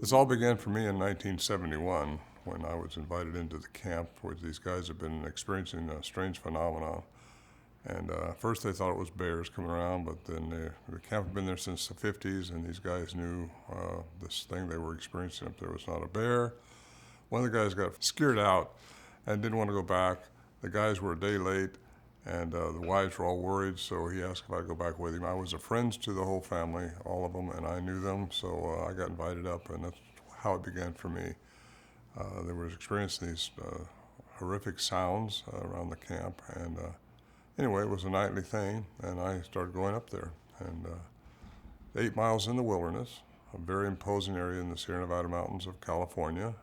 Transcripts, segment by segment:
This all began for me in 1971 when I was invited into the camp where these guys have been experiencing a strange phenomenon. And first they thought it was bears coming around, but then the camp had been there since the 50s, and these guys knew this thing they were experiencing up there was not a bear. One of the guys got scared out and didn't want to go back. The guys were a day late, and the wives were all worried, so he asked if I'd go back with him. I was a friend to the whole family, all of them, and I knew them, so I got invited up, and that's how it began for me. They were experiencing these horrific sounds around the camp, and anyway, it was a nightly thing, and I started going up there. And 8 miles in the wilderness, a very imposing area in the Sierra Nevada mountains of California.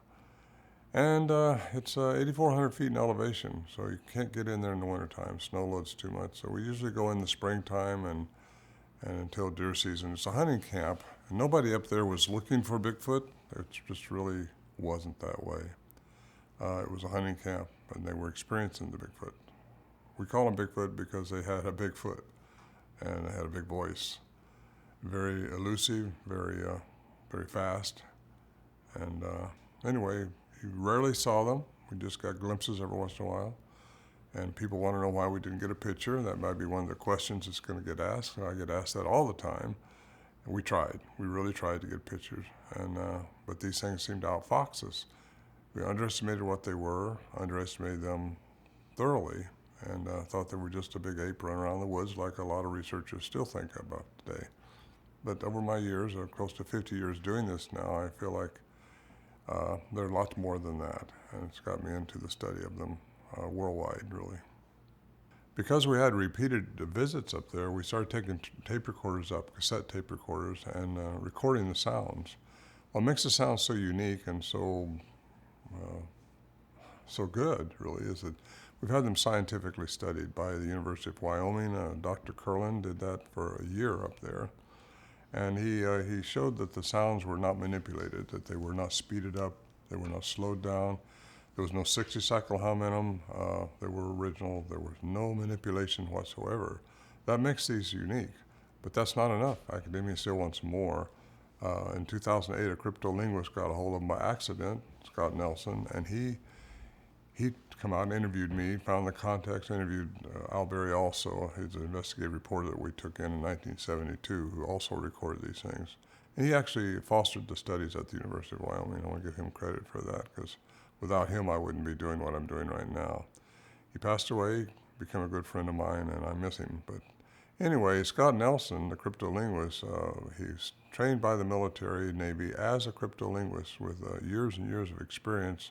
And it's 8,400 feet in elevation, so you can't get in there in the wintertime. Snow loads too much. So we usually go in the springtime and until deer season. It's a hunting camp, and nobody up there was looking for Bigfoot. It just really wasn't that way. It was a hunting camp, and they were experiencing the Bigfoot. We call them Bigfoot because they had a big foot, and they had a big voice. Very elusive, very fast. And anyway, you rarely saw them. We just got glimpses every once in a while. And people want to know why we didn't get a picture. That might be one of the questions that's going to get asked. I get asked that all the time. And we tried. We really tried to get pictures. And but these things seemed to outfox us. We underestimated what they were, underestimated them thoroughly, and thought they were just a big ape running around the woods like a lot of researchers still think about today. But over my years, close to 50 years doing this now, I feel like there are lots more than that, and it's got me into the study of them worldwide, really. Because we had repeated visits up there, we started taking tape recorders up, cassette tape recorders, and recording the sounds. What makes the sounds so unique and so good, really, is that we've had them scientifically studied by the University of Wyoming. Dr. Curlin did that for a year up there. And he showed that the sounds were not manipulated, that they were not speeded up, they were not slowed down. There was no 60-cycle hum in them. They were original. There was no manipulation whatsoever. That makes these unique, but that's not enough. Academia still wants more. In 2008, a cryptolinguist got a hold of them by accident, Scott Nelson, and he come out and interviewed me, found the context, interviewed Al Berry also. He's an investigative reporter that we took in 1972 who also recorded these things. And he actually fostered the studies at the University of Wyoming. I want to give him credit for that because without him I wouldn't be doing what I'm doing right now. He passed away, became a good friend of mine, and I miss him. But anyway, Scott Nelson, the cryptolinguist, he's trained by the military, Navy, as a cryptolinguist with years and years of experience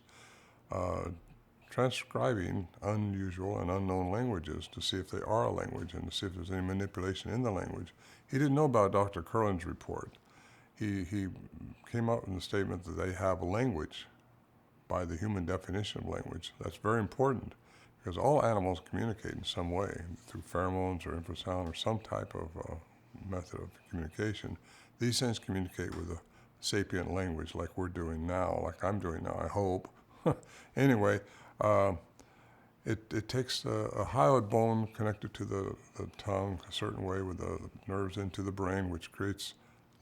transcribing unusual and unknown languages to see if they are a language and to see if there's any manipulation in the language. He didn't know about Dr. Curlin's report. He came out in the statement that they have a language by the human definition of language. That's very important because all animals communicate in some way through pheromones or infrasound or some type of method of communication. These things communicate with a sapient language like we're doing now, like I'm doing now, I hope. Anyway, it takes a hyoid bone connected to the tongue a certain way with the nerves into the brain, which creates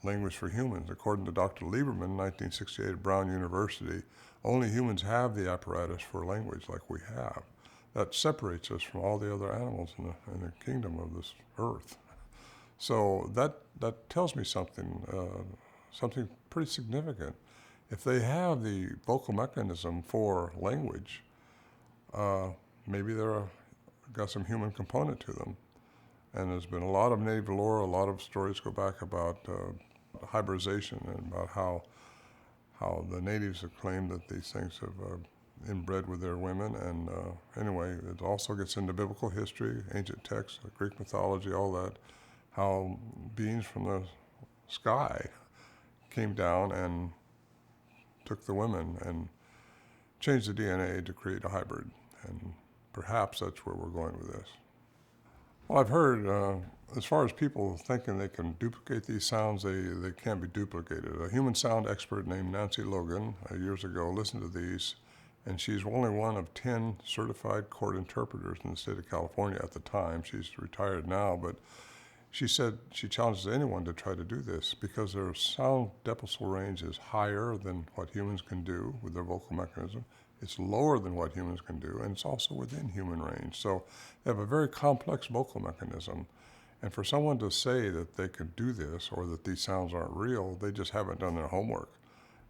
language for humans. According to Dr. Lieberman, 1968 at Brown University, only humans have the apparatus for language like we have. That separates us from all the other animals in the kingdom of this earth. So that tells me something pretty significant. If they have the vocal mechanism for language, maybe they're got some human component to them. And there's been a lot of native lore, a lot of stories go back about hybridization and about how the natives have claimed that these things have inbred with their women. And anyway, it also gets into biblical history, ancient texts, Greek mythology, all that, how beings from the sky came down and took the women and changed the DNA to create a hybrid. And perhaps that's where we're going with this. Well, I've heard, as far as people thinking they can duplicate these sounds, they can't be duplicated. A human sound expert named Nancy Logan years ago listened to these, and she's only one of 10 certified court interpreters in the state of California at the time. She's retired now, but She said she challenges anyone to try to do this because their sound decibel range is higher than what humans can do with their vocal mechanism. It's lower than what humans can do, and it's also within human range. So they have a very complex vocal mechanism. And for someone to say that they can do this or that these sounds aren't real, they just haven't done their homework.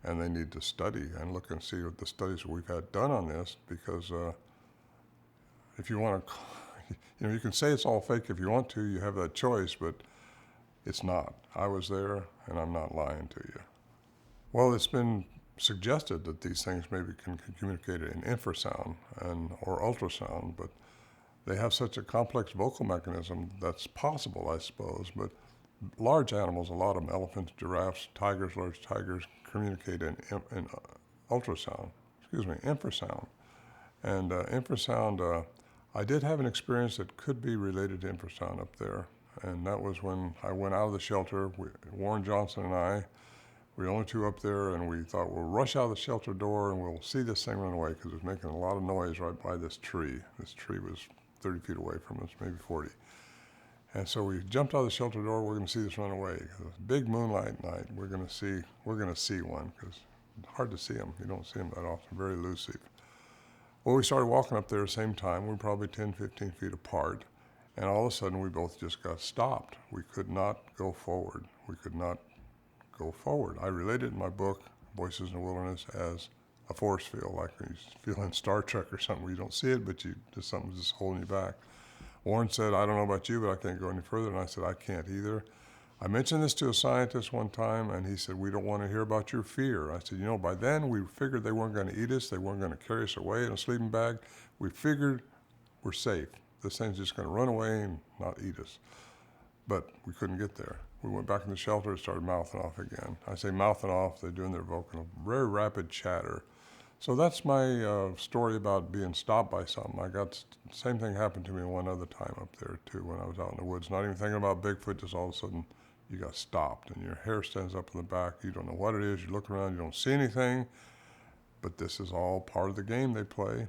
And they need to study and look and see what the studies we've had done on this, because if you want to, you can say it's all fake if you want to, you have that choice, but it's not. I was there, and I'm not lying to you. Well, it's been suggested that these things maybe can communicate in infrasound or ultrasound, but they have such a complex vocal mechanism that's possible, I suppose. But large animals, a lot of them, elephants, giraffes, tigers, large tigers, communicate in infrasound. And infrasound, I did have an experience that could be related to infrasound up there. And that was when I went out of the shelter. Warren Johnson and I, we were the only two up there, and we thought we'll rush out of the shelter door and we'll see this thing run away because it was making a lot of noise right by this tree. This tree was 30 feet away from us, maybe 40. And so we jumped out of the shelter door. We're going to see this run away. It's a big moonlight night. We're going to see one because it's hard to see them. You don't see them that often. Very elusive. Well, we started walking up there at the same time. We were probably 10, 15 feet apart. And all of a sudden, we both just got stopped. We could not go forward. I relate it in my book, Voices in the Wilderness, as a force field, like you feel in Star Trek or something where you don't see it, but something's just holding you back. Warren said, I don't know about you, but I can't go any further. And I said, I can't either. I mentioned this to a scientist one time, and he said, we don't want to hear about your fear. I said, by then we figured they weren't going to eat us. They weren't going to carry us away in a sleeping bag. We figured we're safe. This thing's just going to run away and not eat us. But we couldn't get there. We went back in the shelter and started mouthing off again. I say mouthing off, they're doing their vocal, very rapid chatter. So that's my story about being stopped by something. The same thing happened to me one other time up there too when I was out in the woods. Not even thinking about Bigfoot, just all of a sudden you got stopped and your hair stands up in the back. You don't know what it is. You look around, you don't see anything. But this is all part of the game they play,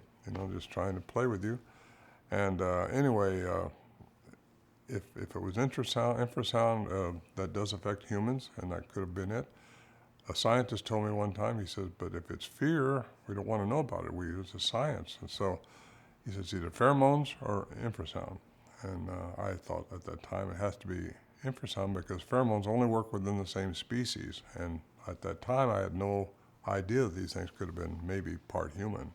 just trying to play with you. And anyway, if it was infrasound, that does affect humans, and that could have been it. A scientist told me one time, he says, but if it's fear, we don't want to know about it. We use the science. And so he says either pheromones or infrasound. And I thought at that time it has to be infrasound because pheromones only work within the same species. And at that time I had no idea that these things could have been maybe part human.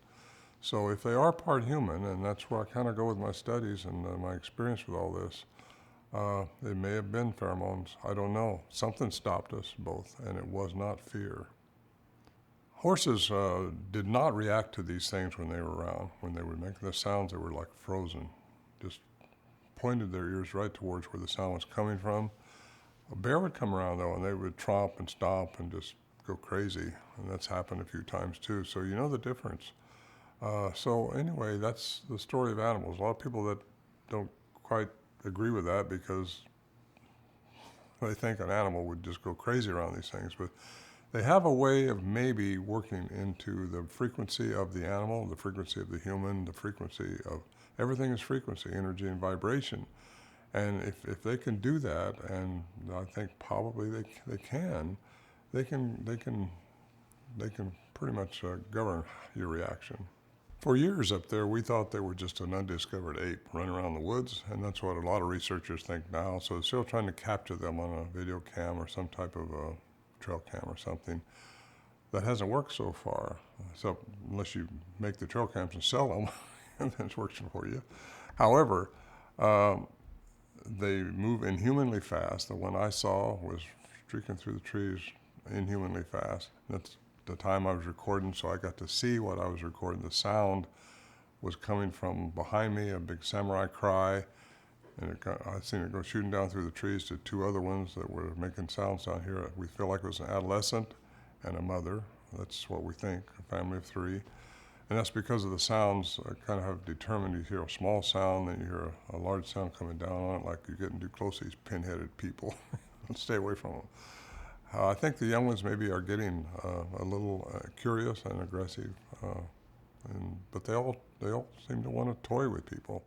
So if they are part human, and that's where I kind of go with my studies and my experience with all this, they may have been pheromones. I don't know. Something stopped us both, and it was not fear. Horses did not react to these things when they were around. When they were making the sounds, they were like frozen. Just pointed their ears right towards where the sound was coming from. A bear would come around, though, and they would tromp and stomp and just go crazy. And that's happened a few times, too. So you know the difference. So anyway, that's the story of animals. A lot of people that don't quite agree with that because they think an animal would just go crazy around these things, but they have a way of maybe working into the frequency of the animal, the frequency of the human, the frequency of everything is frequency, energy and vibration. And if they can do that, and I think probably they can pretty much govern your reaction. For years up there, we thought they were just an undiscovered ape running around the woods, and that's what a lot of researchers think now. So they're still trying to capture them on a video cam or some type of a trail cam or something. That hasn't worked so far, so unless you make the trail cams and sell them, and then it's working for you. However, they move inhumanly fast. The one I saw was streaking through the trees inhumanly fast. That's the time I was recording, so I got to see what I was recording. The sound was coming from behind me, a big samurai cry, and I seen it go shooting down through the trees to two other ones that were making sounds down here. We feel like it was an adolescent and a mother. That's what we think, a family of three. And that's because of the sounds kind of have determined. You hear a small sound, then you hear a large sound coming down on it, like you're getting too close to these pin-headed people. Stay away from them. I think the young ones maybe are getting a little curious and aggressive, but they all seem to want to toy with people.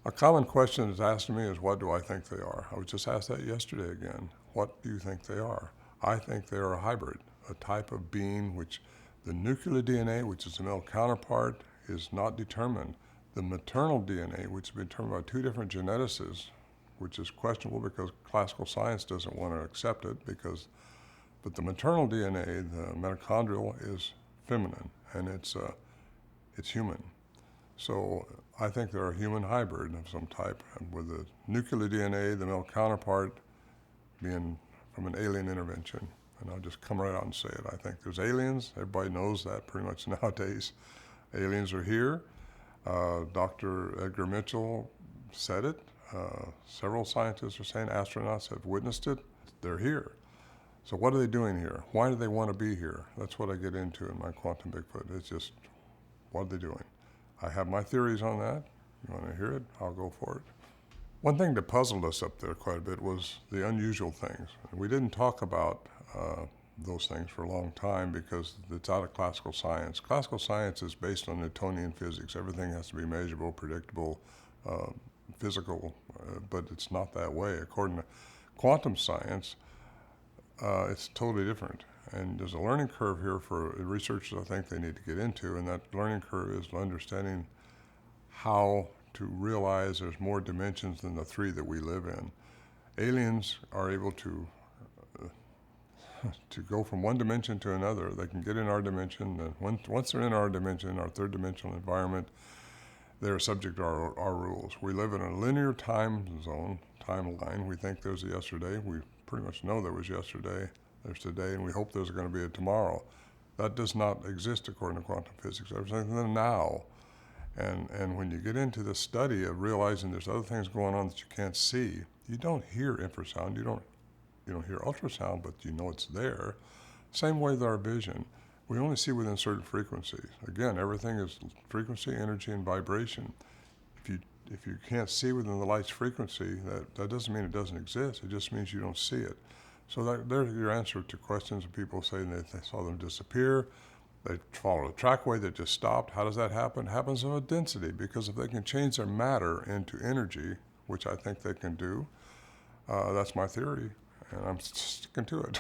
A common question that's asked to me is, what do I think they are? I was just asked that yesterday again. What do you think they are? I think they are a hybrid, a type of being which the nuclear DNA, which is the male counterpart, is not determined. The maternal DNA, which has been determined by two different geneticists, which is questionable because classical science doesn't want to accept it, but the maternal DNA, the mitochondrial, is feminine, and it's human. So I think they're a human hybrid of some type, with the nuclear DNA, the male counterpart, being from an alien intervention. And I'll just come right out and say it. I think there's aliens. Everybody knows that pretty much nowadays. Aliens are here. Dr. Edgar Mitchell said it. Several scientists are saying astronauts have witnessed it. They're here. So what are they doing here? Why do they want to be here? That's what I get into in my Quantum Bigfoot. It's just, what are they doing? I have my theories on that. You want to hear it? I'll go for it. One thing that puzzled us up there quite a bit was the unusual things. We didn't talk about those things for a long time because it's out of classical science. Classical science is based on Newtonian physics. Everything has to be measurable, predictable, physical, but it's not that way. According to quantum science, it's totally different. And there's a learning curve here for researchers I think they need to get into, and that learning curve is understanding how to realize there's more dimensions than the three that we live in. Aliens are able to go from one dimension to another. They can get in our dimension, and once they're in our dimension, our third dimensional environment, they're subject to our rules. We live in a linear time zone, timeline. We think there's a yesterday. We pretty much know there was yesterday. There's today, and we hope there's going to be a tomorrow. That does not exist according to quantum physics. There's something in the now. And when you get into the study of realizing there's other things going on that you can't see, you don't hear infrasound, you don't hear ultrasound, but you know it's there. Same way with our vision. We only see within certain frequencies. Again, everything is frequency, energy, and vibration. If you can't see within the light's frequency, that doesn't mean it doesn't exist. It just means you don't see it. So there's your answer to questions of people saying that they saw them disappear. They followed a trackway that just stopped. How does that happen? It happens with density, because if they can change their matter into energy, which I think they can do, that's my theory, and I'm sticking to it.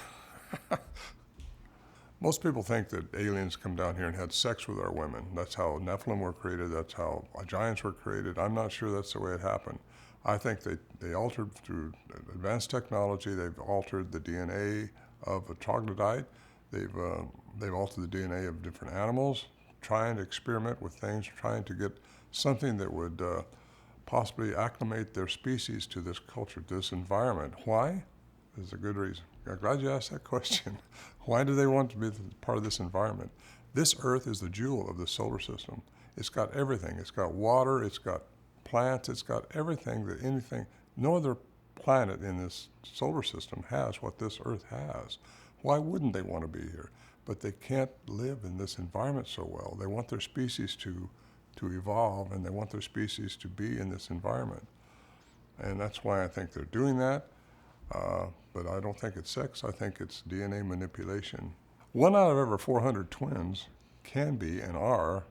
Most people think that aliens come down here and had sex with our women. That's how Nephilim were created. That's how giants were created. I'm not sure that's the way it happened. I think they altered through advanced technology. They've altered the DNA of a troglodyte. They've altered the DNA of different animals, trying to experiment with things, trying to get something that would possibly acclimate their species to this culture, to this environment. Why? There's a good reason. I'm glad you asked that question. Why do they want to be part of this environment? This Earth is the jewel of the solar system. It's got everything. It's got water, it's got plants, it's got everything that anything, no other planet in this solar system has what this Earth has. Why wouldn't they want to be here? But they can't live in this environment so well. They want their species to evolve, and they want their species to be in this environment. And that's why I think they're doing that. But I don't think it's sex. I think it's DNA manipulation. 1 out of every 400 twins can be and are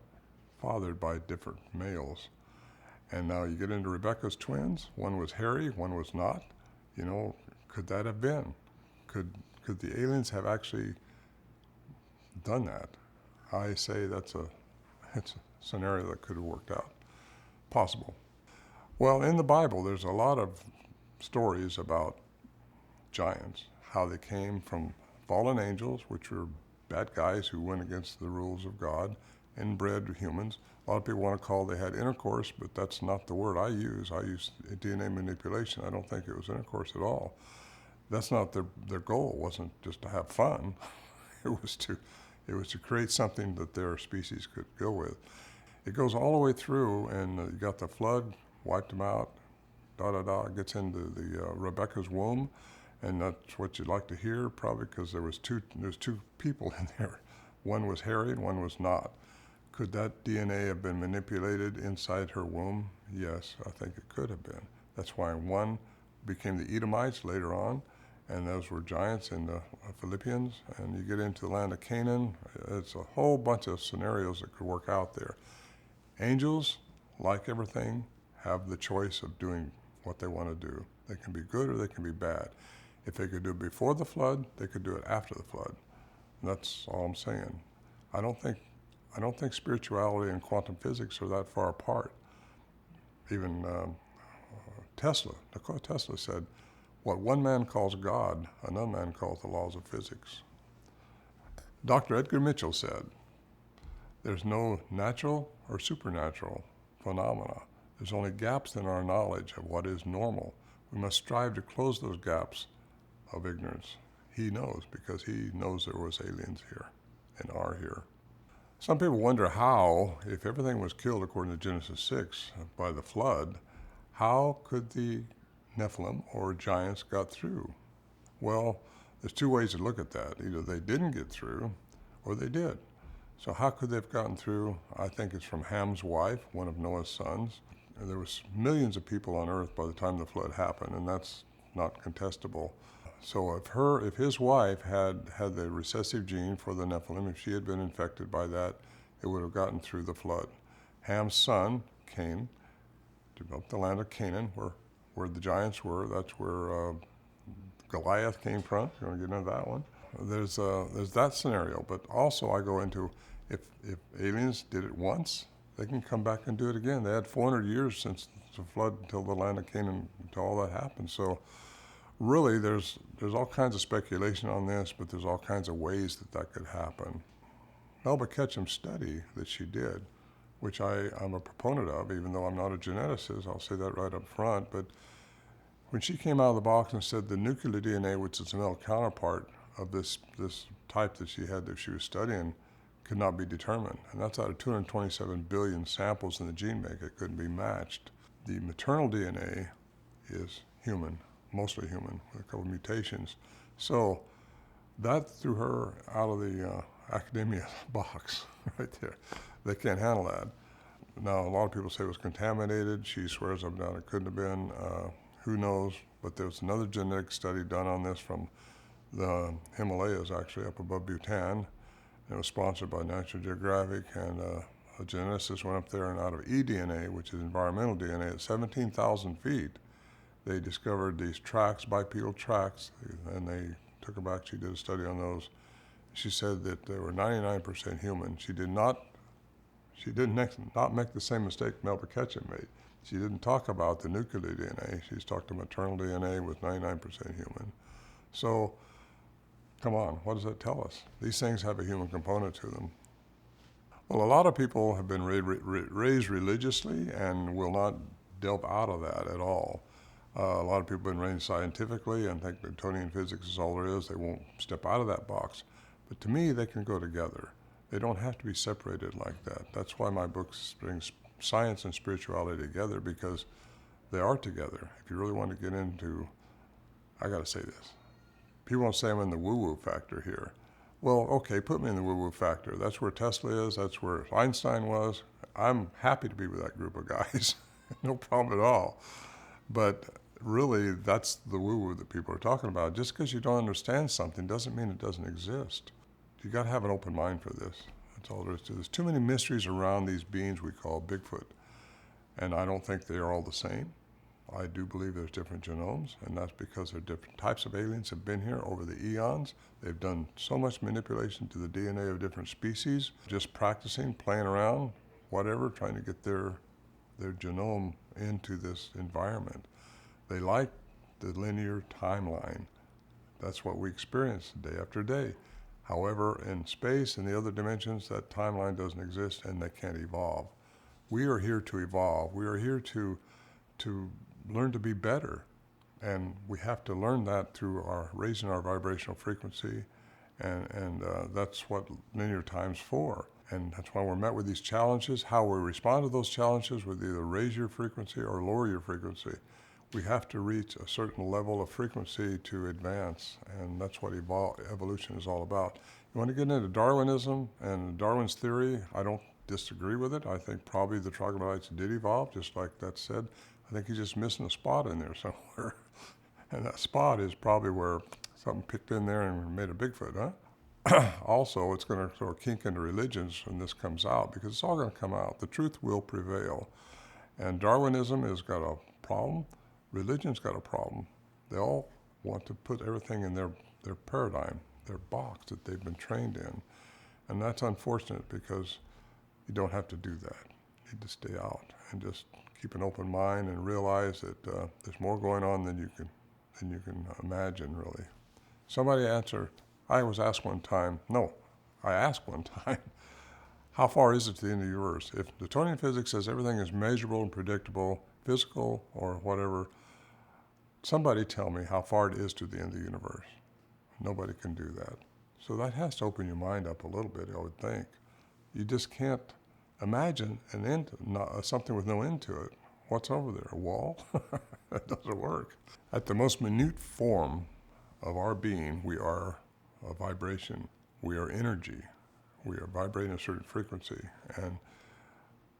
fathered by different males. And now you get into Rebecca's twins. One was hairy, one was not. You know, could that have been? Could the aliens have actually done that? I say it's a scenario that could have worked out. Possible. Well, in the Bible, there's a lot of stories about giants, how they came from fallen angels, which were bad guys who went against the rules of God and bred humans. A lot of people want to call they had intercourse, but that's not the word I use. I use DNA manipulation. I don't think it was intercourse at all. That's not their goal. It wasn't just to have fun. It was to create something that their species could go with. It goes all the way through, and you got the flood, wiped them out, it gets into the Rebecca's womb, and that's what you'd like to hear, probably, because there's two people in there. One was hairy and one was not. Could that DNA have been manipulated inside her womb? Yes, I think it could have been. That's why one became the Edomites later on, and those were giants in the Philippians. And you get into the land of Canaan, it's a whole bunch of scenarios that could work out there. Angels, like everything, have the choice of doing what they want to do. They can be good or they can be bad. If they could do it before the flood, they could do it after the flood. And that's all I'm saying. I don't think spirituality and quantum physics are that far apart. Even Nikola Tesla said, what one man calls God, another man calls the laws of physics. Dr. Edgar Mitchell said, there's no natural or supernatural phenomena. There's only gaps in our knowledge of what is normal. We must strive to close those gaps of ignorance. He knows, because he knows there was aliens here and are here. Some people wonder how, if everything was killed according to Genesis 6 by the flood, how could the Nephilim or giants got through? Well, there's two ways to look at that. Either they didn't get through or they did. So how could they have gotten through? I think it's from Ham's wife, one of Noah's sons. And there was millions of people on earth by the time the flood happened, and that's not contestable. So if his wife had the recessive gene for the Nephilim, if she had been infected by that, it would have gotten through the flood. Ham's son, Cain, developed the land of Canaan, where the giants were. That's where Goliath came from. You want to get into that one? There's that scenario, but also I go into if aliens did it once, they can come back and do it again. They had 400 years since the flood until the land of Canaan, until all that happened. So really, there's all kinds of speculation on this, but there's all kinds of ways that could happen. Melba Ketchum's study that she did, which I'm a proponent of, even though I'm not a geneticist, I'll say that right up front, but when she came out of the box and said the nuclear DNA, which is a male counterpart of this type that she was studying, could not be determined. And that's out of 227 billion samples in the gene bank. It couldn't be matched. The maternal DNA is human, mostly human, with a couple of mutations. So that threw her out of the academia box right there. They can't handle that. Now, a lot of people say it was contaminated. She swears up and down it couldn't have been. Who knows? But there was another genetic study done on this from the Himalayas, actually, up above Bhutan. It was sponsored by National Geographic, and a geneticist went up there, and out of eDNA, which is environmental DNA, at 17,000 feet, they discovered these tracks, bipedal tracks, and they took her back. She did a study on those. She said that they were 99% human. She did not make the same mistake Melba Ketchum made. She didn't talk about the nuclear DNA. She's talked about maternal DNA with 99% human. So, come on, what does that tell us? These things have a human component to them. Well, a lot of people have been raised religiously and will not delve out of that at all. A lot of people have been raised scientifically and think Newtonian physics is all there is. They won't step out of that box. But to me, they can go together. They don't have to be separated like that. That's why my books bring science and spirituality together, because they are together. If you really want to get into, I got to say this. People won't say I'm in the woo-woo factor here. Well, okay, put me in the woo-woo factor. That's where Tesla is. That's where Einstein was. I'm happy to be with that group of guys. No problem at all. But really, that's the woo-woo that people are talking about. Just because you don't understand something doesn't mean it doesn't exist. You got to have an open mind for this. That's all there is to it. There's too many mysteries around these beings we call Bigfoot. And I don't think they are all the same. I do believe there's different genomes, and that's because there are different types of aliens have been here over the eons. They've done so much manipulation to the DNA of different species, just practicing, playing around, whatever, trying to get their genome into this environment. They like the linear timeline. That's what we experience day after day. However, in space and the other dimensions, that timeline doesn't exist and they can't evolve. We are here to evolve. We are here to learn to be better. And we have to learn that through raising our vibrational frequency. And that's what linear time's for. And that's why we're met with these challenges. How we respond to those challenges with either raise your frequency or lower your frequency. We have to reach a certain level of frequency to advance, and that's what evolution is all about. You want to get into Darwinism and Darwin's theory, I don't disagree with it. I think probably the troglodytes did evolve, just like that said. I think he's just missing a spot in there somewhere. And that spot is probably where something picked in there and made a Bigfoot, huh? Also, it's going to throw a kink into religions when this comes out, because it's all going to come out. The truth will prevail. And Darwinism has got a problem. Religion's got a problem. They all want to put everything in their paradigm, their box that they've been trained in. And that's unfortunate because you don't have to do that. You need to stay out and just keep an open mind and realize that there's more going on than you can imagine, really. Somebody answered, I asked one time, how far is it to the end of the universe? If Newtonian physics says everything is measurable and predictable, physical or whatever, somebody tell me how far it is to the end of the universe. Nobody can do that. So that has to open your mind up a little bit, I would think. You just can't imagine an end, something with no end to it. What's over there, a wall? That doesn't work. At the most minute form of our being, we are a vibration. We are energy. We are vibrating a certain frequency. And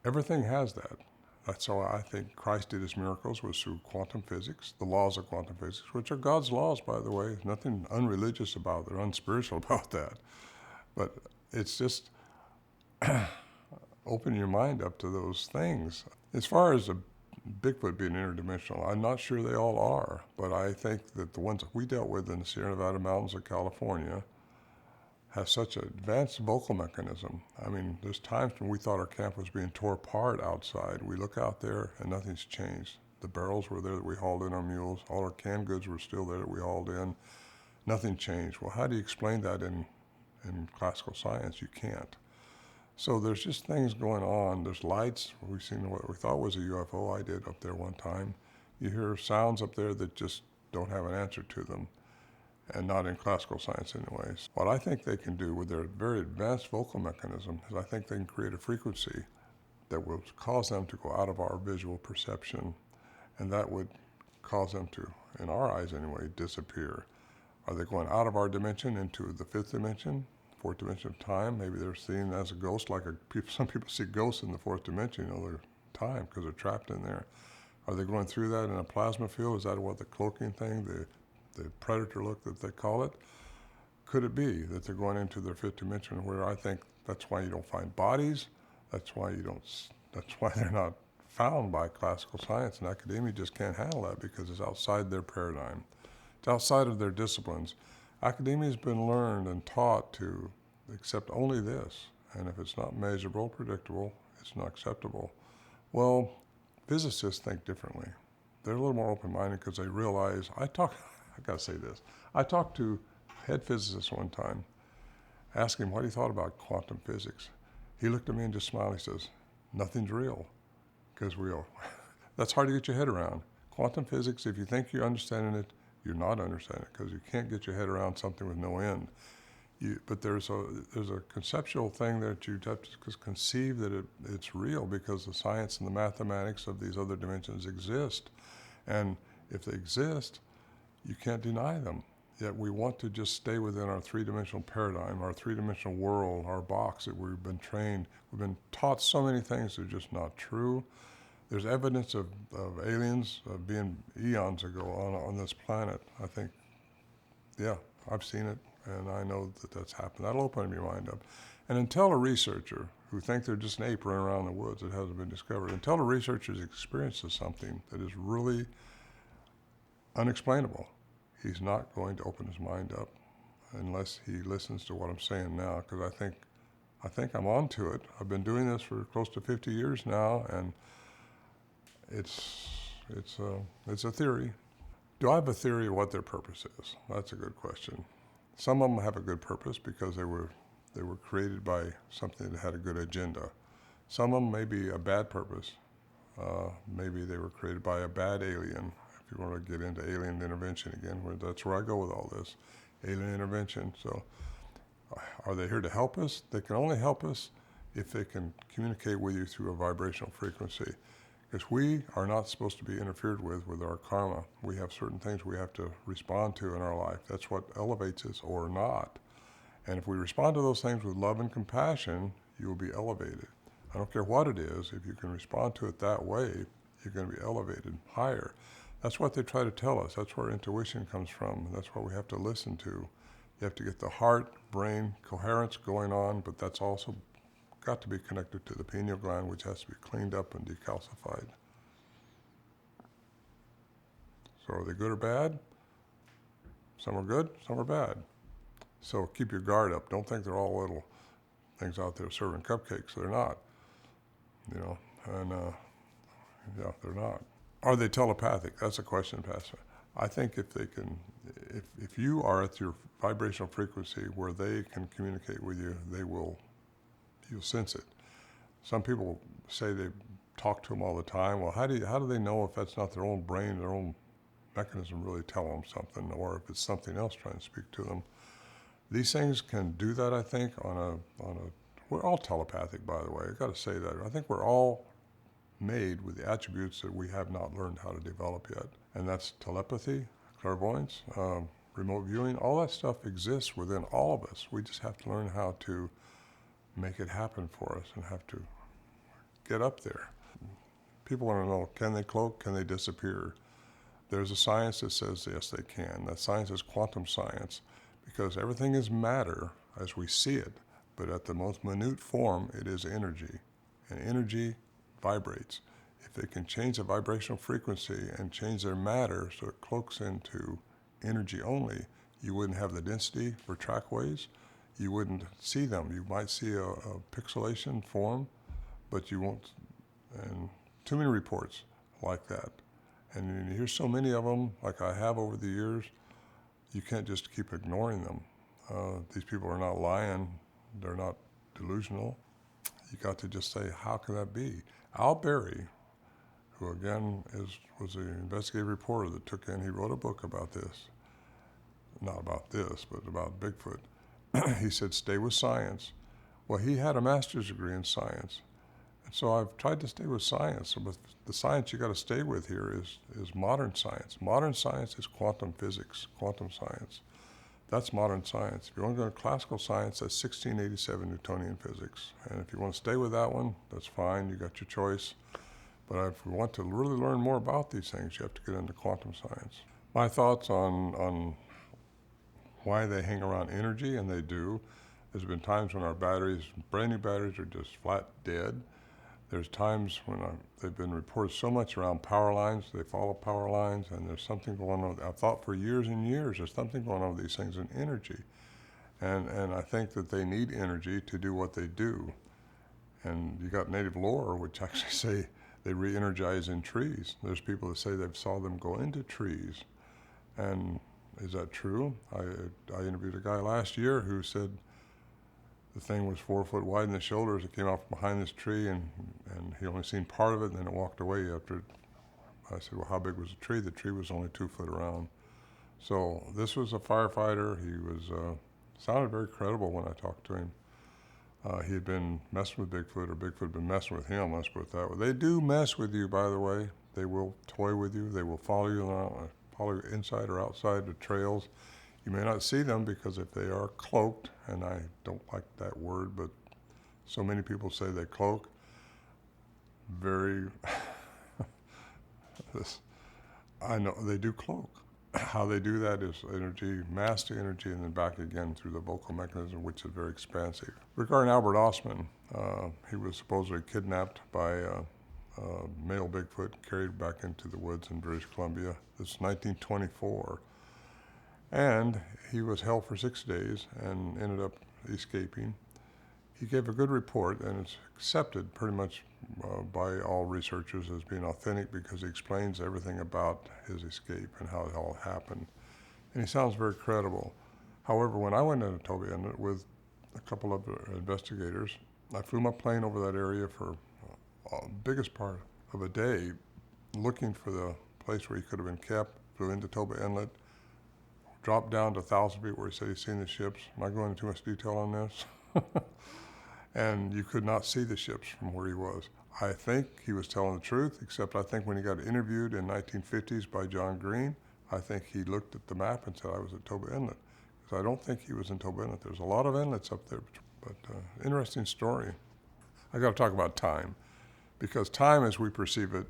everything has that. That's how I think Christ did his miracles, was through quantum physics, the laws of quantum physics, which are God's laws, by the way. There's nothing unreligious about it or unspiritual about that. But it's just open your mind up to those things. As far as a Bigfoot being interdimensional, I'm not sure they all are, but I think that the ones that we dealt with in the Sierra Nevada mountains of California have such an advanced vocal mechanism. I mean, there's times when we thought our camp was being tore apart outside. We look out there and nothing's changed. The barrels were there that we hauled in our mules. All our canned goods were still there that we hauled in. Nothing changed. Well, how do you explain that in classical science? You can't. So there's just things going on. There's lights. We've seen what we thought was a UFO. I did up there one time. You hear sounds up there that just don't have an answer to them, and not in classical science anyways. What I think they can do with their very advanced vocal mechanism is I think they can create a frequency that will cause them to go out of our visual perception, and that would cause them to, in our eyes anyway, disappear. Are they going out of our dimension into the fifth dimension? Fourth dimension of time? Maybe they're seen as a ghost, like some people see ghosts in the fourth dimension, their time, because they're trapped in there. Are they going through that in a plasma field? Is that what the cloaking thing, the predator look that they call it? Could it be that they're going into their fifth dimension, where I think that's why you don't find bodies, that's why they're not found by classical science, and academia just can't handle that because it's outside their paradigm. It's outside of their disciplines. Academia has been learned and taught to accept only this, and if it's not measurable, predictable, it's not acceptable. Well, physicists think differently. They're a little more open-minded because they realize, I gotta say this, I talked to a head physicist one time, asked him what he thought about quantum physics. He looked at me and just smiled. He says, nothing's real, because real. That's hard to get your head around. Quantum physics, if you think you're understanding it, you're not understanding it, because you can't get your head around something with no end. But there's a conceptual thing that you have to conceive that it's real, because the science and the mathematics of these other dimensions exist. And if they exist, you can't deny them. Yet we want to just stay within our three-dimensional paradigm, our three-dimensional world, our box that we've been trained. We've been taught so many things that are just not true. There's evidence of aliens being eons ago on this planet. I think, yeah, I've seen it, and I know that that's happened. That'll open your mind up. And until a researcher who thinks they're just an ape running around the woods that hasn't been discovered, until a researcher experiences something that is really unexplainable, he's not going to open his mind up unless he listens to what I'm saying now, because I think I'm on to it. I've been doing this for close to 50 years now, and it's a theory. Do I have a theory of what their purpose is? That's a good question. Some of them have a good purpose because they were created by something that had a good agenda. Some of them may be a bad purpose. Maybe they were created by a bad alien. If you want to get into alien intervention again, that's where I go with all this, alien intervention. So are they here to help us? They can only help us if they can communicate with you through a vibrational frequency. Because we are not supposed to be interfered with our karma. We have certain things we have to respond to in our life. That's what elevates us or not. And if we respond to those things with love and compassion, you will be elevated. I don't care what it is, if you can respond to it that way, you're going to be elevated higher. That's what they try to tell us. That's where intuition comes from. That's what we have to listen to. You have to get the heart, brain coherence going on, but that's also got to be connected to the pineal gland, which has to be cleaned up and decalcified. So are they good or bad? Some are good, some are bad. So keep your guard up. Don't think they're all little things out there serving cupcakes. They're not. You know, and yeah, they're not. Are they telepathic? That's a question, Pastor. I think if they can, if you are at your vibrational frequency where they can communicate with you, you'll sense it. Some people say they talk to them all the time. Well, how do they know if that's not their own brain, their own mechanism really telling them something, or if it's something else trying to speak to them? These things can do that, I think, we're all telepathic, by the way. I've got to say that. I think we're all made with the attributes that we have not learned how to develop yet. And that's telepathy, clairvoyance, remote viewing. All that stuff exists within all of us. We just have to learn how to make it happen for us and have to get up there. People want to know, can they cloak? Can they disappear? There's a science that says yes, they can. That science is quantum science, because everything is matter as we see it, but at the most minute form, it is energy. And energy vibrates. If they can change the vibrational frequency and change their matter so it cloaks into energy only, you wouldn't have the density for trackways. You wouldn't see them. You might see a pixelation form, but you won't. And too many reports like that. And you hear so many of them, like I have over the years, you can't just keep ignoring them. These people are not lying. They're not delusional. You got to just say, how can that be? Al Berry, who again was an investigative reporter that took in, he wrote a book about this. Not about this, but about Bigfoot. He said, stay with science. Well, he had a master's degree in science. And so I've tried to stay with science. So with the science you got to stay with here is modern science. Modern science is quantum physics, quantum science. That's modern science. If you want to go to classical science, that's 1687 Newtonian physics. And if you want to stay with that one, that's fine. You got your choice. But if we want to really learn more about these things, you have to get into quantum science. My thoughts on why they hang around energy, and they do. There's been times when our batteries, brand new batteries, are just flat dead. There's times when they've been reported so much around power lines, they follow power lines, and there's something going on. I've thought for years and years there's something going on with these things in energy. And I think that they need energy to do what they do. And you got native lore, which actually say they re-energize in trees. There's people that say they've saw them go into trees. And is that true? I interviewed a guy last year who said the thing was 4 foot wide in the shoulders. It came out behind this tree, and he only seen part of it, and then it walked away after. I said, well, how big was the tree? The tree was only 2 foot around. So this was a firefighter. He was sounded very credible when I talked to him. He had been messing with Bigfoot, or Bigfoot had been messing with him, let's put it that way. They do mess with you, by the way. They will toy with you. They will follow you inside or outside the trails. You may not see them because if they are cloaked, and I don't like that word, but so many people say they cloak. I know they do cloak. How they do that is energy, mass to energy, and then back again through the vocal mechanism, which is very expansive. Regarding Albert Ostman, he was supposedly kidnapped by male Bigfoot, carried back into the woods in British Columbia. This is 1924. And he was held for 6 days and ended up escaping. He gave a good report, and it's accepted pretty much by all researchers as being authentic because he explains everything about his escape and how it all happened. And he sounds very credible. However, when I went into Toby Inlet with a couple of investigators, I flew my plane over that area for the biggest part of a day looking for the place where he could have been kept, flew into Toby Inlet, dropped down to 1,000 feet where he said he'd seen the ships. Am I going into too much detail on this? And you could not see the ships from where he was. I think he was telling the truth, except I think when he got interviewed in 1950s by John Green, I think he looked at the map and said I was at Toba Inlet. Because I don't think he was in Toba Inlet. There's a lot of inlets up there, but interesting story. I got to talk about time, because time as we perceive it,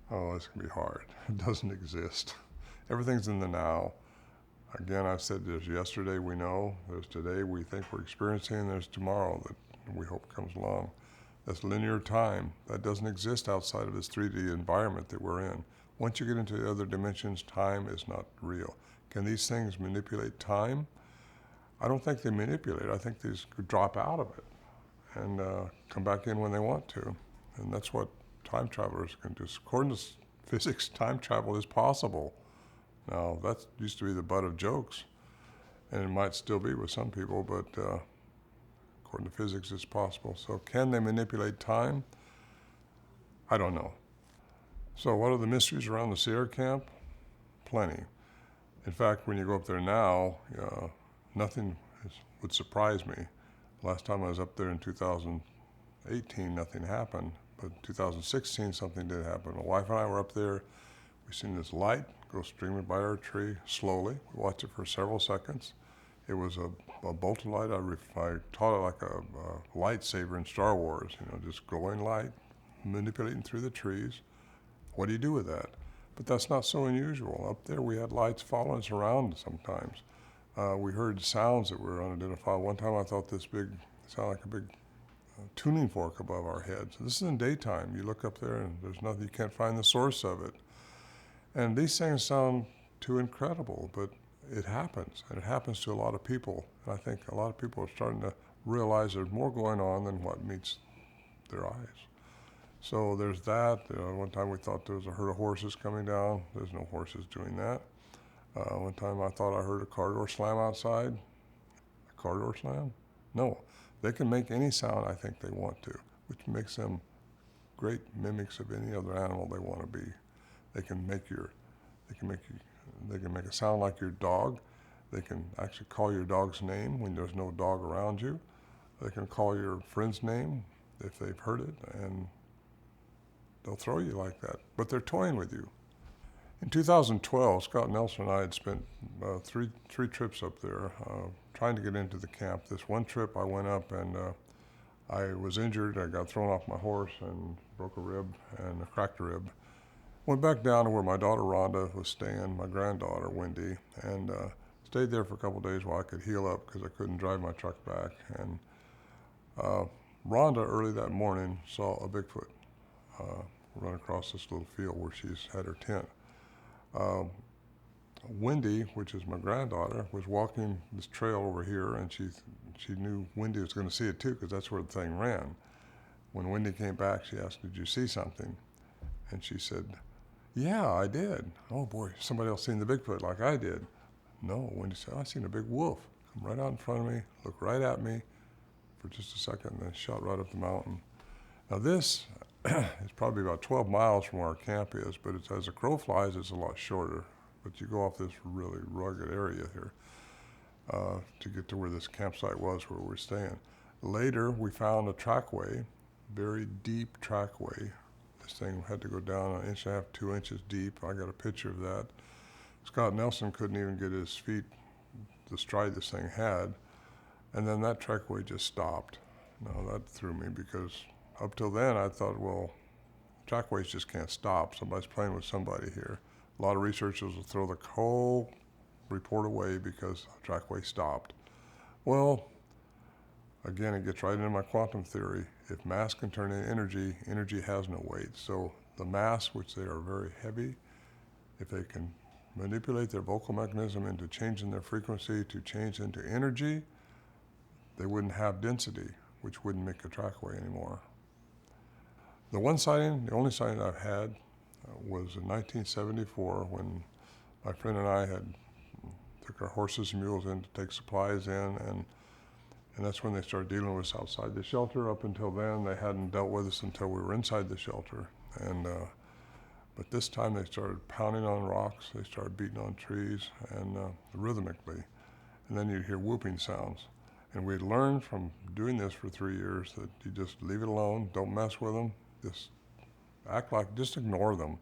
it's going to be hard. It doesn't exist. Everything's in the now. Again, I said there's yesterday we know, there's today we think we're experiencing, and there's tomorrow that we hope comes along. That's linear time. That doesn't exist outside of this 3D environment that we're in. Once you get into the other dimensions, time is not real. Can these things manipulate time? I don't think they manipulate. I think they just drop out of it and come back in when they want to. And that's what time travelers can do. According to physics, time travel is possible. Now, that used to be the butt of jokes, and it might still be with some people, but according to physics, it's possible. So can they manipulate time? I don't know. So what are the mysteries around the Sierra Camp? Plenty. In fact, when you go up there now, nothing would surprise me. Last time I was up there in 2018, nothing happened. But in 2016, something did happen. My wife and I were up there. We seen this light go streaming by our tree slowly. We watched it for several seconds. It was a bolt of light. I taught it like a lightsaber in Star Wars, just glowing light, manipulating through the trees. What do you do with that? But that's not so unusual. Up there we had lights following us around sometimes. We heard sounds that were unidentified. One time I thought this sounded like a big tuning fork above our heads. This is in daytime. You look up there and there's nothing, you can't find the source of it. And these things sound too incredible, but it happens, and it happens to a lot of people. And I think a lot of people are starting to realize there's more going on than what meets their eyes. So there's that. One time we thought there was a herd of horses coming down. There's no horses doing that. One time I thought I heard a car door slam outside. A car door slam? No. They can make any sound I think they want to, which makes them great mimics of any other animal they want to be. They can make a sound like your dog. They can actually call your dog's name when there's no dog around you. They can call your friend's name if they've heard it, and they'll throw you like that. But they're toying with you. In 2012, Scott Nelson and I had spent three trips up there trying to get into the camp. This one trip I went up and I was injured. I got thrown off my horse and broke a rib and cracked a rib. Went back down to where my daughter Rhonda was staying, my granddaughter Wendy, and stayed there for a couple of days while I could heal up because I couldn't drive my truck back. And Rhonda early that morning saw a Bigfoot run across this little field where she's had her tent. Wendy, which is my granddaughter, was walking this trail over here, and she knew Wendy was going to see it too because that's where the thing ran. When Wendy came back, she asked, "Did you see something?" And she said, "Yeah, I did." "Oh boy, somebody else seen the Bigfoot like I did." "No," Wendy said, "I seen a big wolf come right out in front of me, look right at me for just a second, and then shot right up the mountain." Now this is probably about 12 miles from where our camp is, but as a crow flies, it's a lot shorter. But you go off this really rugged area here to get to where this campsite was, where we're staying. Later, we found a trackway, very deep trackway. This thing had to go down 1.5 inches, 2 inches deep. I got a picture of that. Scott Nelson couldn't even get his feet the stride this thing had. And then that trackway just stopped. Now that threw me because up till then I thought, well, trackways just can't stop. Somebody's playing with somebody here. A lot of researchers will throw the whole report away because the trackway stopped. Well, again, it gets right into my quantum theory. If mass can turn into energy, energy has no weight. So the mass, which they are very heavy, if they can manipulate their vocal mechanism into changing their frequency to change into energy, they wouldn't have density, which wouldn't make a trackway anymore. The only sighting I've had was in 1974 when my friend and I took our horses and mules in to take supplies in, and that's when they started dealing with us outside the shelter. Up until then, they hadn't dealt with us until we were inside the shelter. But this time they started pounding on rocks, they started beating on trees, and rhythmically. And then you'd hear whooping sounds. And we'd learned from doing this for 3 years that you just leave it alone, don't mess with them, just ignore them,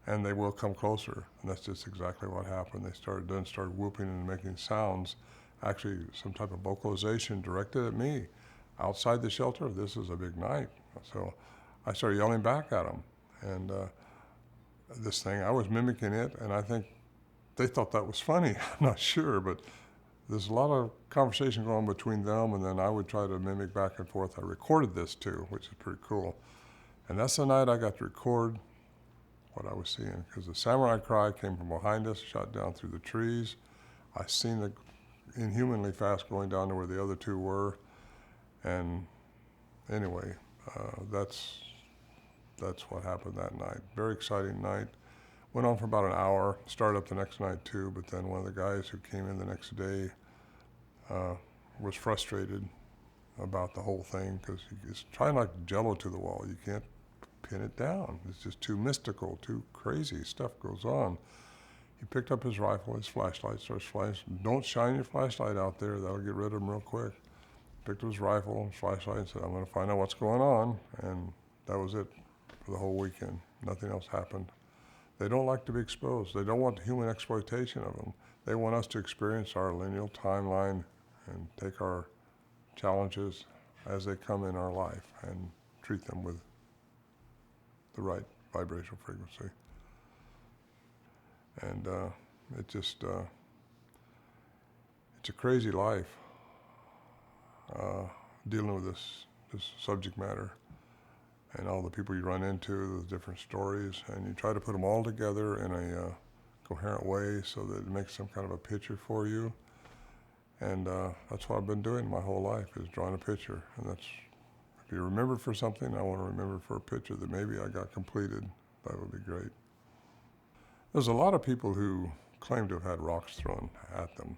and they will come closer. And that's just exactly what happened. They started whooping and making sounds, actually some type of vocalization directed at me. Outside the shelter, this is a big night. So I started yelling back at them. And this thing, I was mimicking it, and I think they thought that was funny. I'm not sure, but there's a lot of conversation going on between them, and then I would try to mimic back and forth. I recorded this too, which is pretty cool. And that's the night I got to record what I was seeing, because the samurai cry came from behind us, shot down through the trees. I seen the inhumanly fast going down to where the other two were, and anyway, that's what happened that night. Very exciting night. Went on for about an hour. Started up the next night too, but then one of the guys who came in the next day was frustrated about the whole thing because he's trying like Jello to the wall. You can't pin it down. It's just too mystical, too crazy. Stuff goes on. He picked up his rifle, his flashlight, starts flashing. Don't shine your flashlight out there. That'll get rid of him real quick. Picked up his rifle, his flashlight, and said, I'm going to find out what's going on. And that was it for the whole weekend. Nothing else happened. They don't like to be exposed. They don't want human exploitation of them. They want us to experience our lineal timeline and take our challenges as they come in our life and treat them with the right vibrational frequency. And it's a crazy life dealing with this subject matter and all the people you run into, the different stories, and you try to put them all together in a coherent way so that it makes some kind of a picture for you. And that's what I've been doing my whole life, is drawing a picture. And that's, if you remember for something, I want to remember for a picture that maybe I got completed. That would be great. There's a lot of people who claim to have had rocks thrown at them.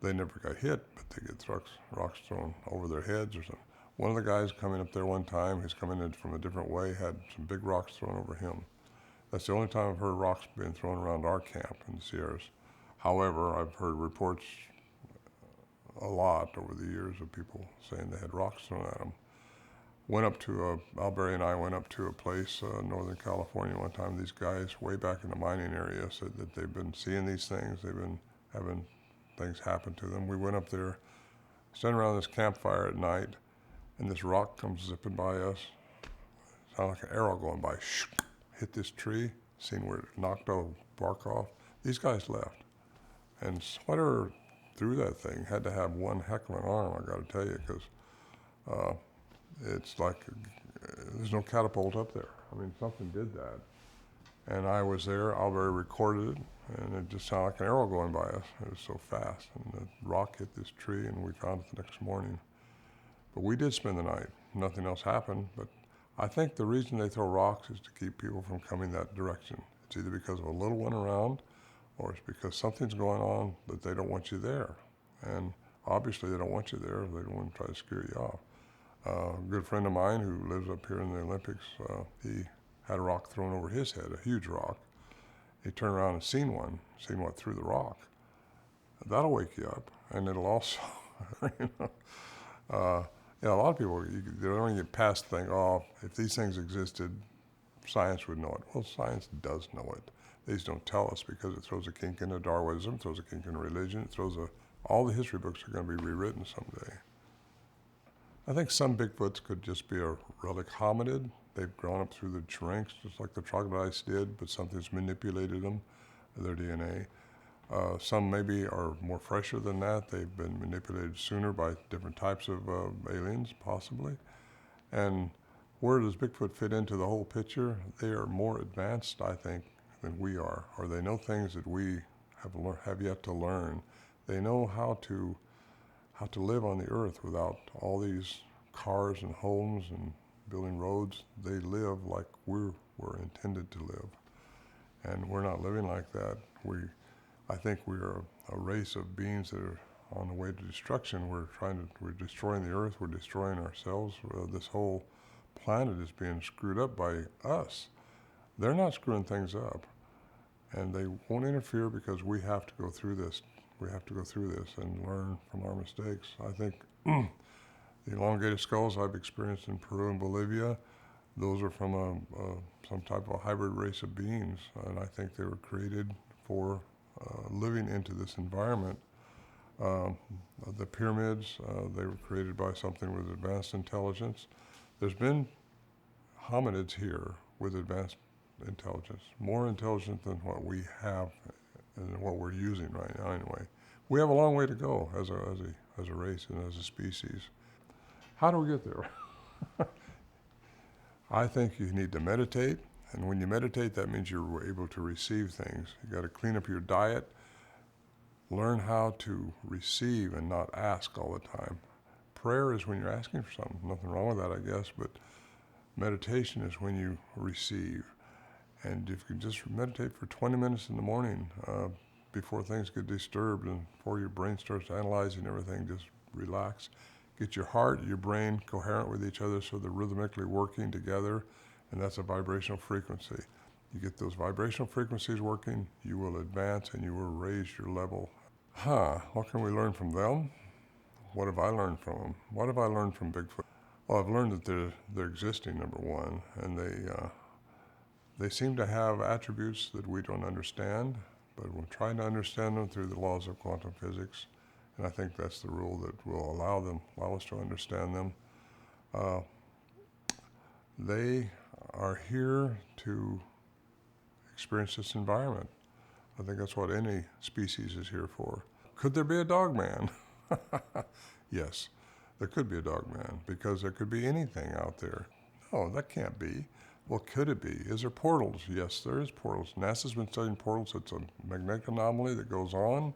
They never got hit, but they get rocks thrown over their heads or something. One of the guys coming up there one time, who's coming in from a different way, had some big rocks thrown over him. That's the only time I've heard rocks being thrown around our camp in the Sierras. However, I've heard reports a lot over the years of people saying they had rocks thrown at them. Alberry and I went up to a place, Northern California one time. These guys way back in the mining area said that they've been seeing these things. They've been having things happen to them. We went up there, standing around this campfire at night, and this rock comes zipping by us. Sounded like an arrow going by. Hit this tree, seen where it knocked all the bark off. These guys left. And whatever threw that thing had to have one heck of an arm, I got to tell you, because it's like there's no catapult up there. I mean, something did that. And I was there, Alberry recorded it, and it just sounded like an arrow going by us. It was so fast. And the rock hit this tree, and we found it the next morning. But we did spend the night. Nothing else happened. But I think the reason they throw rocks is to keep people from coming that direction. It's either because of a little one around, or it's because something's going on that they don't want you there. And obviously they don't want you there. They don't want to try to scare you off. A good friend of mine who lives up here in the Olympics, he had a rock thrown over his head, a huge rock. He turned around and seen what threw the rock. That'll wake you up, and it'll also, a lot of people, they don't get past the thing, if these things existed, science would know it. Well, science does know it. They just don't tell us because it throws a kink into Darwinism, throws a kink into religion, all the history books are going to be rewritten someday. I think some Bigfoots could just be a relic hominid. They've grown up through the shrinks, just like the troglodytes did, but something's manipulated them, their DNA. Some maybe are more fresher than that. They've been manipulated sooner by different types of aliens, possibly. And where does Bigfoot fit into the whole picture? They are more advanced, I think, than we are, or they know things that we have yet to learn. They know how to live on the earth without all these cars and homes and building roads. They live like we're intended to live. And we're not living like that. I think we are a race of beings that are on the way to destruction. We're destroying the earth, we're destroying ourselves. This whole planet is being screwed up by us. They're not screwing things up. And they won't interfere because we have to go through this. We have to go through this and learn from our mistakes. I think the elongated skulls I've experienced in Peru and Bolivia, those are from some type of a hybrid race of beings. And I think they were created for living into this environment. The pyramids, they were created by something with advanced intelligence. There's been hominids here with advanced intelligence, more intelligent than what we have and what we're using right now anyway. We have a long way to go as a race and as a species. How do we get there? I think you need to meditate And when you meditate, that means you're able to receive things. You got to clean up your diet, learn how to receive and not ask all the time. Prayer is when you're asking for something. Nothing wrong with that, I guess, but meditation is when you receive. And if you can just meditate for 20 minutes in the morning before things get disturbed and before your brain starts analyzing everything, just relax. Get your heart, your brain coherent with each other so they're rhythmically working together, and that's a vibrational frequency. You get those vibrational frequencies working, you will advance and you will raise your level. What can we learn from them? What have I learned from them? What have I learned from Bigfoot? Well, I've learned that they're existing, number one, and they seem to have attributes that we don't understand, but we're trying to understand them through the laws of quantum physics, and I think that's the rule that will allow us to understand them. They are here to experience this environment. I think that's what any species is here for. Could there be a dog man? Yes, there could be a dog man, because there could be anything out there. No, that can't be. Well, could it be? Is there portals? Yes, there is portals. NASA's been studying portals. It's a magnetic anomaly that goes on.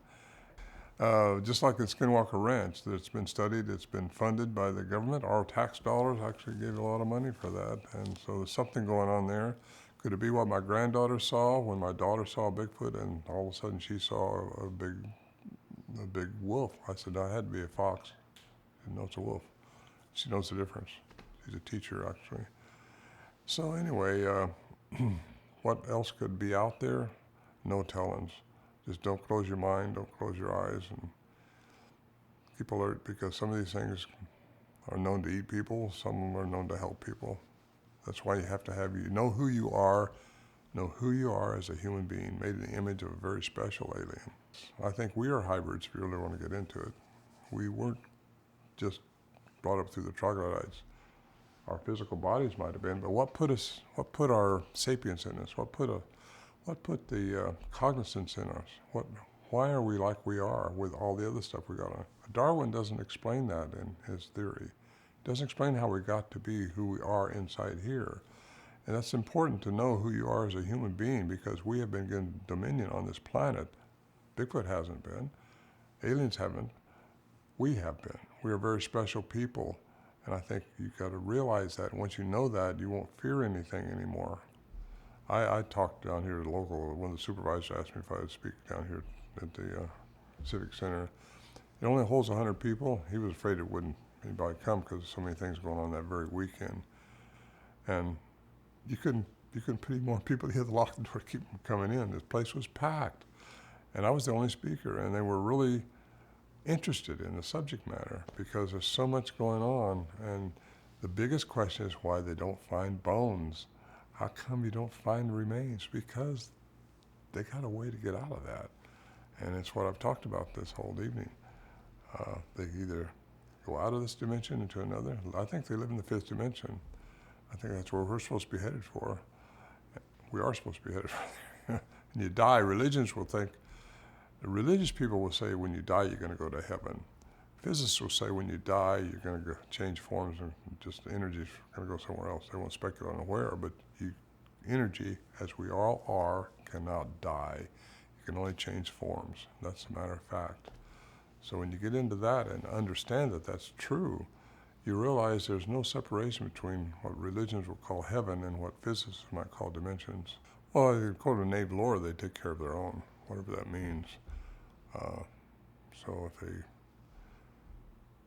Just like the Skinwalker Ranch that's been studied, it's been funded by the government. Our tax dollars actually gave a lot of money for that. And so there's something going on there. Could it be what my granddaughter saw when my daughter saw Bigfoot and all of a sudden she saw a big wolf? I said, I had to be a fox. She didn't know it's a wolf. She knows the difference. She's a teacher, actually. So anyway, what else could be out there? No tellings. Just don't close your mind, don't close your eyes, and keep alert, because some of these things are known to eat people, some of them are known to help people. That's why you have to know who you are as a human being, made in the image of a very special alien. I think we are hybrids, if you really want to get into it. We weren't just brought up through the troglodytes. Our physical bodies might have been, but what put our sapience in us? What put the cognizance in us? Why are we like we are with all the other stuff we got on? Darwin doesn't explain that in his theory. He doesn't explain how we got to be who we are inside here. And that's important to know who you are as a human being, because we have been given dominion on this planet. Bigfoot hasn't been. Aliens haven't. We have been. We are very special people. And I think you've got to realize that. Once you know that, you won't fear anything anymore. I talked down here at the local, one of the supervisors asked me if I would speak down here at the Civic Center. It only holds 100 people. He was afraid it wouldn't anybody come because of so many things going on that very weekend. And you couldn't put any more people. You had to lock the door to keep them coming in. This place was packed. And I was the only speaker, and they were really interested in the subject matter because there's so much going on. And the biggest question is why they don't find bones. How come you don't find remains? Because they got a way to get out of that. And it's what I've talked about this whole evening. They either go out of this dimension into another. I think they live in the fifth dimension. I think that's where we're supposed to be headed for. We are supposed to be headed for there. And you die, religions will think, the religious people will say when you die you're going to go to heaven. Physicists will say when you die you're going to change forms and just the energy is going to go somewhere else. They won't speculate on where, but energy, as we all are, cannot die. You can only change forms. That's a matter of fact. So when you get into that and understand that that's true, you realize there's no separation between what religions will call heaven and what physicists might call dimensions. Well, according to native lore, they take care of their own, whatever that means. So if they,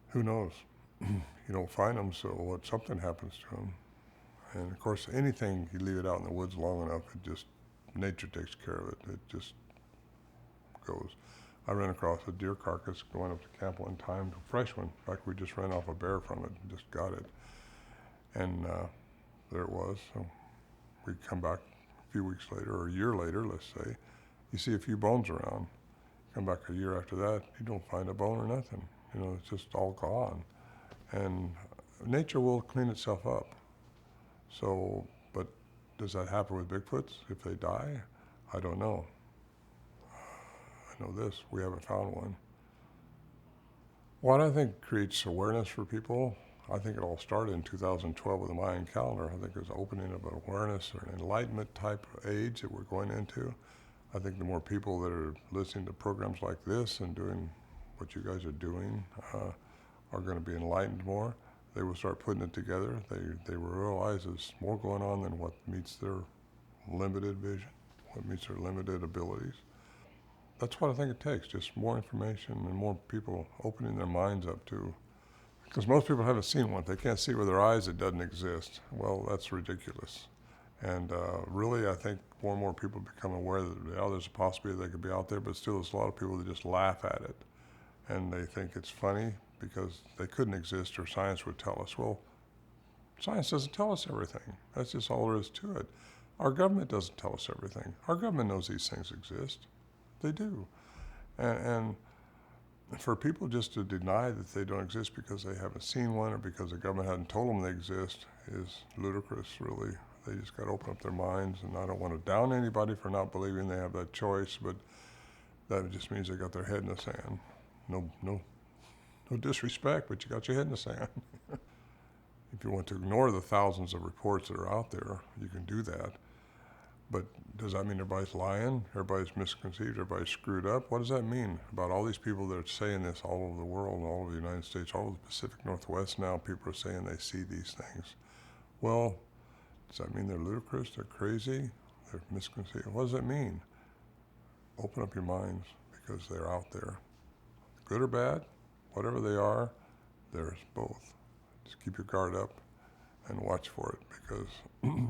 who knows? You don't find them, so something happens to them. And of course, anything, you leave it out in the woods long enough, nature takes care of it. It just goes. I ran across a deer carcass going up to camp one time, a fresh one. In fact, we just ran off a bear from it and just got it. And there it was. So we come back a few weeks later, or a year later, let's say, you see a few bones around. Come back a year after that, you don't find a bone or nothing. It's just all gone. And nature will clean itself up. So, but does that happen with Bigfoots if they die? I don't know. I know this, we haven't found one. What I think creates awareness for people, I think it all started in 2012 with the Mayan calendar. I think there's an opening of an awareness or an enlightenment type age that we're going into. I think the more people that are listening to programs like this and doing what you guys are doing are going to be enlightened more. They will start putting it together. They will realize there's more going on than what meets their limited vision, what meets their limited abilities. That's what I think it takes, just more information and more people opening their minds up to, because most people haven't seen one. They can't see with their eyes it doesn't exist. Well, that's ridiculous. And really, I think more and more people become aware that there's a possibility they could be out there, but still there's a lot of people that just laugh at it. And they think it's funny because they couldn't exist or science would tell us. Well, science doesn't tell us everything. That's just all there is to it. Our government doesn't tell us everything. Our government knows these things exist. They do. And for people just to deny that they don't exist because they haven't seen one or because the government hasn't told them they exist is ludicrous, really. They just got to open up their minds, and I don't want to down anybody for not believing they have that choice, but that just means they got their head in the sand. No disrespect, but you got your head in the sand. If you want to ignore the thousands of reports that are out there, you can do that. But does that mean everybody's lying? Everybody's misconceived? Everybody's screwed up? What does that mean about all these people that are saying this all over the world, all over the United States, all over the Pacific Northwest now? People are saying they see these things. Well, does that mean they're ludicrous? They're crazy? They're misconceived? What does that mean? Open up your minds, because they're out there. Good or bad, whatever they are, there's both. Just keep your guard up and watch for it, because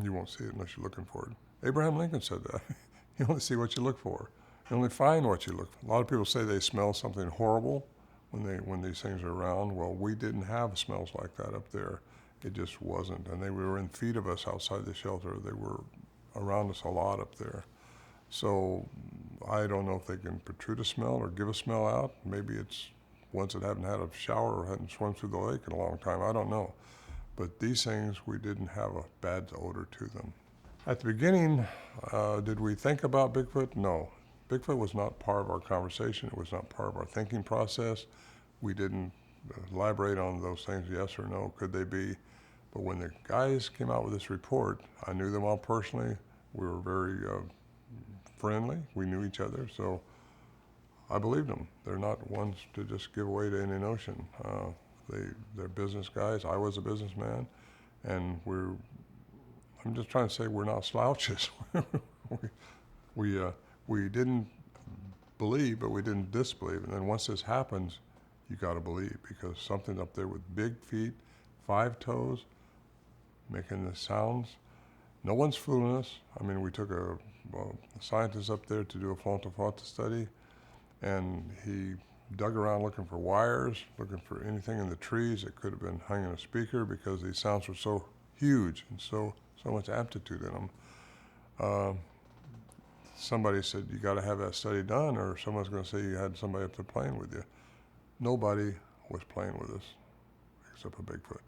you won't see it unless you're looking for it. Abraham Lincoln said that. You only see what you look for. You only find what you look for. A lot of people say they smell something horrible when these things are around. Well, we didn't have smells like that up there. It just wasn't. And they were in feet of us outside the shelter. They were around us a lot up there. So I don't know if they can protrude a smell or give a smell out. Maybe it's ones that haven't had a shower or hadn't swum through the lake in a long time. I don't know. But these things, we didn't have a bad odor to them. At the beginning, did we think about Bigfoot? No. Bigfoot was not part of our conversation. It was not part of our thinking process. We didn't elaborate on those things, yes or no, could they be? But when the guys came out with this report, I knew them all personally. We were very friendly. We knew each other, so I believed them. They're not ones to just give away to any notion. They're business guys. I was a businessman, and I'm just trying to say we're not slouches. we didn't believe, but we didn't disbelieve. And then once this happens, you got to believe, because something up there with big feet, 5 toes, making the sounds. No one's fooling us. I mean, we took a scientist up there to do a frontal study, and he dug around looking for wires, looking for anything in the trees that could have been hung in a speaker, because these sounds were so huge and so much amplitude in them. Somebody said, you got to have that study done, or someone's going to say you had somebody up there playing with you. Nobody was playing with us except for Bigfoot.